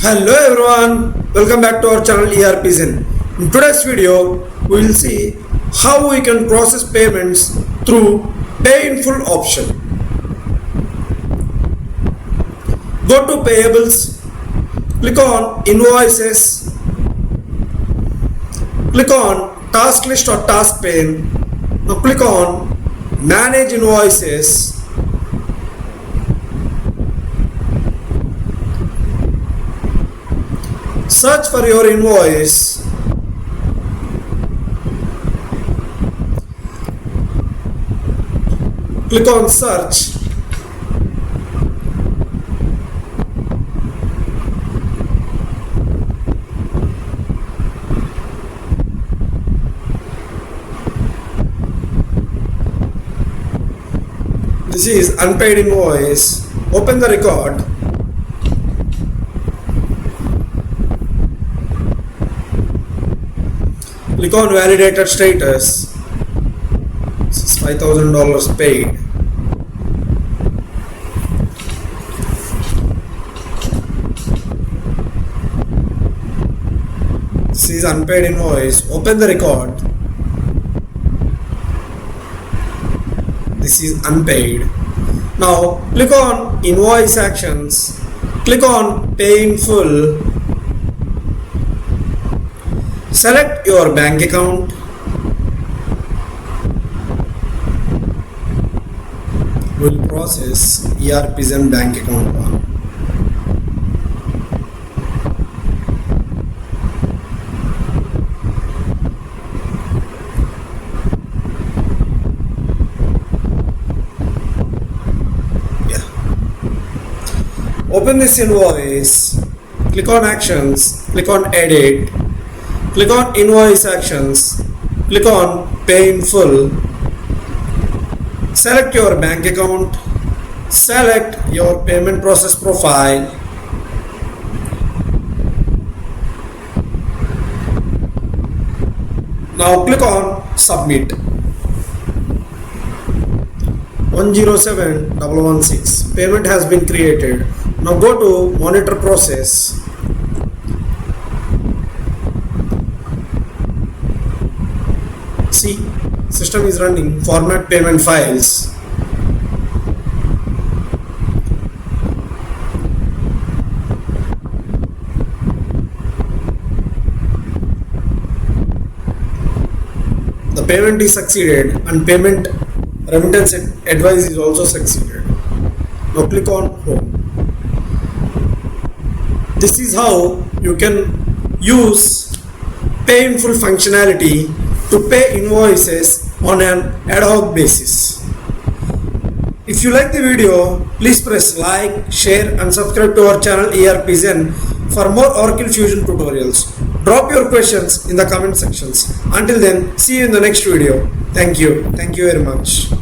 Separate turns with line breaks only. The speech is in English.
Hello everyone, welcome back to our channel ERPZEN. In today's video, we will see how we can process payments through Pay in Full option. Go to Payables, click on Invoices, click on Task List or Task Pane. Now click on Manage Invoices. Search for your invoice. Click on Search. This is unpaid invoice. Open the record. Click on validated status. This is $5,000 paid. This is unpaid invoice. Open the record. This is unpaid. Now click on invoice actions. Click on Pay in Full. Select your bank account. We'll process ERPZEN bank account 1. Open this invoice. Click on Actions. Click on Edit. Click on Invoice Actions, click on Pay in Full, select your bank account, select your payment process profile, now click on Submit. 107116 payment has been created. Now go to Monitor Process. See, system is running. Format payment files. The payment is succeeded and payment remittance advice is also succeeded. Now click on Home. This is how you can use Pay in Full functionality to pay invoices on an ad hoc basis. If you like the video, please press like, share and subscribe to our channel ERPZEN for more Oracle Fusion tutorials. Drop your questions in the comment sections. Until then, see you in the next video. Thank you. Thank you very much.